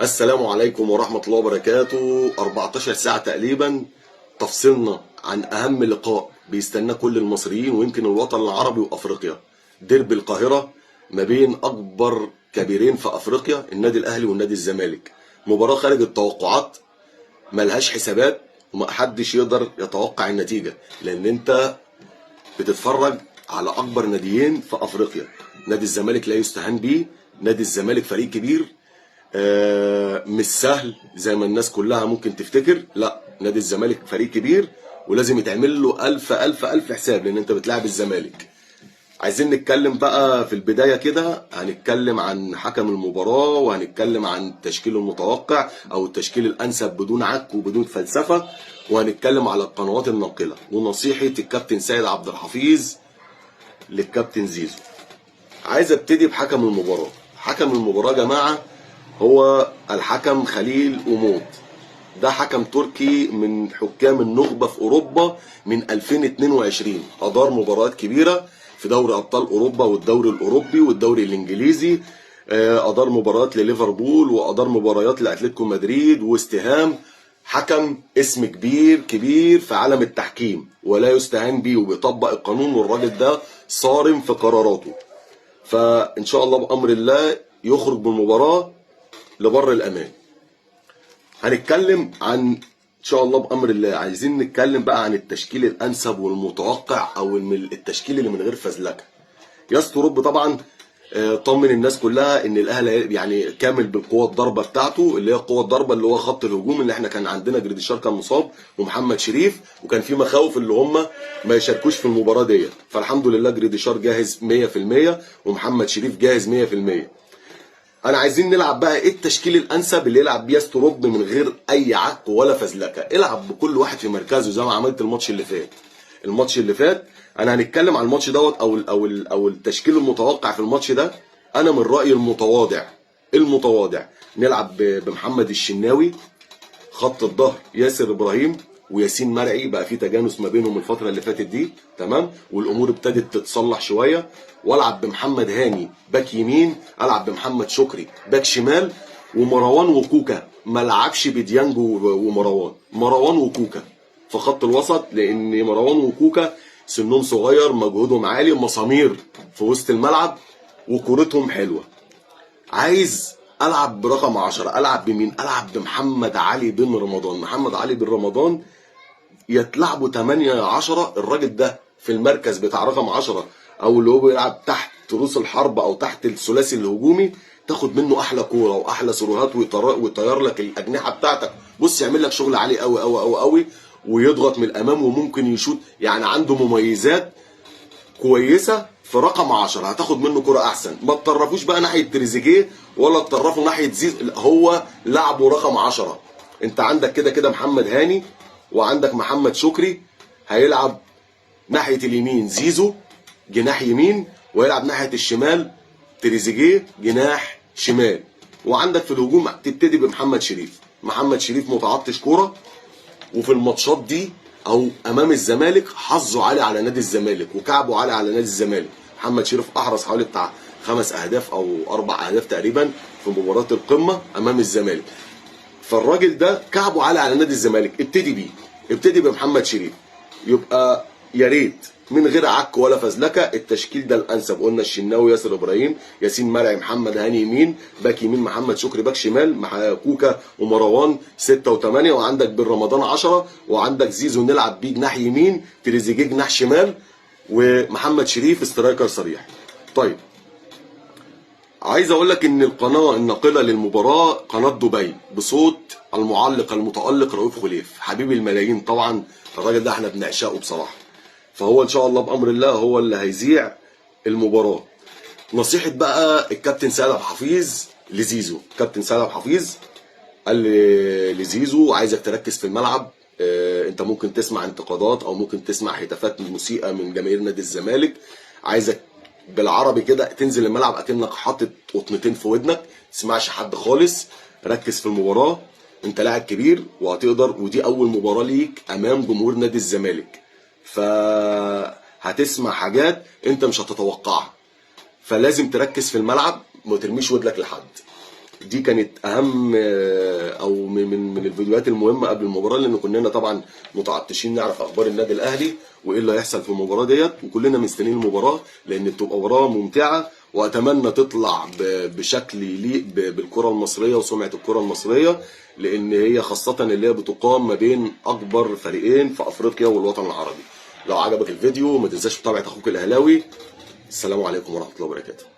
السلام عليكم ورحمة الله وبركاته. 14 ساعة تقريبا تفصلنا عن أهم لقاء بيستناه كل المصريين ويمكن الوطن العربي وأفريقيا. ديربي القاهرة ما بين أكبر كبيرين في أفريقيا، النادي الأهلي والنادي الزمالك. مباراة خارج التوقعات، ملهاش حسابات ومحدش يقدر يتوقع النتيجة، لأن أنت بتتفرج على أكبر ناديين في أفريقيا. نادي الزمالك لا يستهان بيه، نادي الزمالك فريق كبير. مش سهل زي ما الناس كلها ممكن تفتكر، لا، نادي الزمالك فريق كبير ولازم يتعمل له ألف ألف ألف حساب، لأن أنت بتلعب الزمالك. عايزين نتكلم بقى في البداية كده، هنتكلم عن حكم المباراة وهنتكلم عن التشكيل المتوقع أو التشكيل الأنسب بدون عك وبدون فلسفة، وهنتكلم على القنوات الناقلة ونصيحة الكابتن سيد عبد الحفيظ للكابتن زيزو. عايز ابتدي بحكم المباراة. حكم المباراة يا جماعة هو الحكم خليل أمود. ده حكم تركي من حكام النخبة في أوروبا من 2022. أدار مباريات كبيرة في دوري أبطال أوروبا والدوري الأوروبي والدوري الإنجليزي. أدار مباريات لليفربول وأدار مباريات لأتلتيكو مدريد واستهام. حكم اسم كبير كبير في عالم التحكيم ولا يستهان بيه، وبيطبق القانون، والراجل ده صارم في قراراته. فإن شاء الله بأمر الله يخرج بالمباراة لبر الأمان. هنتكلم عن ان شاء الله بامر الله، عايزين نتكلم بقى عن التشكيل الانسب والمتوقع او التشكيل اللي من غير فزلكه. ياس رب طبعا طمن الناس كلها ان الاهلي يعني كامل بالقوه الضربه بتاعته، اللي هي قوه الضربه اللي هو خط الهجوم، اللي احنا كان عندنا جريديشار كان مصاب ومحمد شريف، وكان في مخاوف اللي هم ما يشاركوش في المباراه ديت. فالحمد لله جريديشار جاهز 100% ومحمد شريف جاهز 100%. انا عايزين نلعب بقى ايه التشكيل الانسب اللي يلعب بيه ستروب من غير اي عك ولا فزلكه. العب بكل واحد في مركزه زي ما عملت الماتش اللي فات. الماتش اللي فات انا هنتكلم عن الماتش دوت او التشكيل المتوقع في الماتش ده. انا من رايي المتواضع نلعب بمحمد الشناوي، خط الظهر ياسر ابراهيم وياسين مرعي. بقى في تجانس ما بينهم الفتره اللي فاتت دي، تمام، والامور ابتدت تتصلح شويه. والعب بمحمد هاني باك يمين، العب بمحمد شكري باك شمال، ومروان وكوكا. ما العبش بديانجو ومروان، مروان وكوكا في خط الوسط، لان مروان وكوكا سنهم صغير، مجهودهم عالي، مسامير في وسط الملعب وكورتهم حلوه. عايز العب برقم 10، العب بمين؟ العب بمحمد علي بن رمضان. محمد علي بن رمضان يتلعبوا 8 10. الراجل ده في المركز بتاع رقم 10 او اللي هو بيلعب تحت رؤوس الحرب او تحت الثلاثي الهجومي، تاخد منه احلى كوره واحلى سيروهات ويطير لك الاجنحه بتاعتك. بص، يعمل لك شغل عالي قوي قوي قوي قوي، ويضغط من الامام وممكن يشوط. يعني عنده مميزات كويسه في رقم 10. هتاخد منه كرة احسن. ما تطرفوش بقى ناحيه تريزيجيه ولا تطرفوا ناحيه زيز، هو لعبه رقم 10. انت عندك كده كده محمد هاني وعندك محمد شكري. هيلعب ناحيه اليمين زيزو جناح يمين، ويلعب ناحيه الشمال تريزيجيه جناح شمال. وعندك في الهجوم تبتدي بمحمد شريف. محمد شريف متعطش كوره، وفي الماتشات دي او امام الزمالك حظه عالي على نادي الزمالك وكعبه عالي على نادي الزمالك. محمد شريف احرز حوالي بتاع 5 اهداف او 4 اهداف تقريبا في مباراه القمه امام الزمالك. فالراجل ده كعبه عالي على نادي الزمالك. ابتدي بيه، ابتدي بمحمد شريف. يبقى يا ريت من غير عك ولا فزلكه. التشكيل ده الانسب. قلنا الشناوي ياسر ابراهيم ياسين مرعي محمد هاني يمين، باك يمين محمد شكري، باك شمال مع كوكا ومروان 6 و8، وعندك بن رمضان 10، وعندك زيزو نلعب بيه جناح يمين، تريزيجيه جناح شمال، ومحمد شريف استرايكر صريح. طيب، عايز اقول لك ان القناه الناقله للمباراه قناه دبي بصوت المعلق المتالق رؤوف خليف، حبيب الملايين طبعا. الراجل ده احنا بنعشقه بصراحه. فهو ان شاء الله بامر الله هو اللي هيذيع المباراه. نصيحه بقى الكابتن سيد عبد الحفيظ لزيزو. كابتن سيد عبد الحفيظ قال لزيزو عايزك تركز في الملعب. انت ممكن تسمع انتقادات او ممكن تسمع هتافات مسيئه من جماهير نادي الزمالك. عايزك بالعربي كده تنزل الملعب اكنك حاطط قطنتين في ودنك، تسمعش حد خالص، ركز في المباراه. انت لاعب كبير وهتقدر، ودي اول مباراه ليك امام جمهور نادي الزمالك، فهتسمع حاجات انت مش هتتوقعها. فلازم تركز في الملعب، ما ترميش ودلك لحد. دي كانت اهم او من الفيديوهات المهمه قبل المباراه، لان كنا طبعا متعطشين نعرف اخبار النادي الاهلي وايه اللي هيحصل في المباراه ديت، وكلنا مستنيين المباراه لان بتبقى مباراه ممتعه، واتمنى تطلع بشكل يليق بالكره المصريه وسمعه الكره المصريه، لان هي خاصه اللي هي بتقام ما بين اكبر فريقين في افريقيا والوطن العربي. لو عجبك الفيديو ما تنساش متابعه اخوك الاهلاوي. السلام عليكم ورحمه الله وبركاته.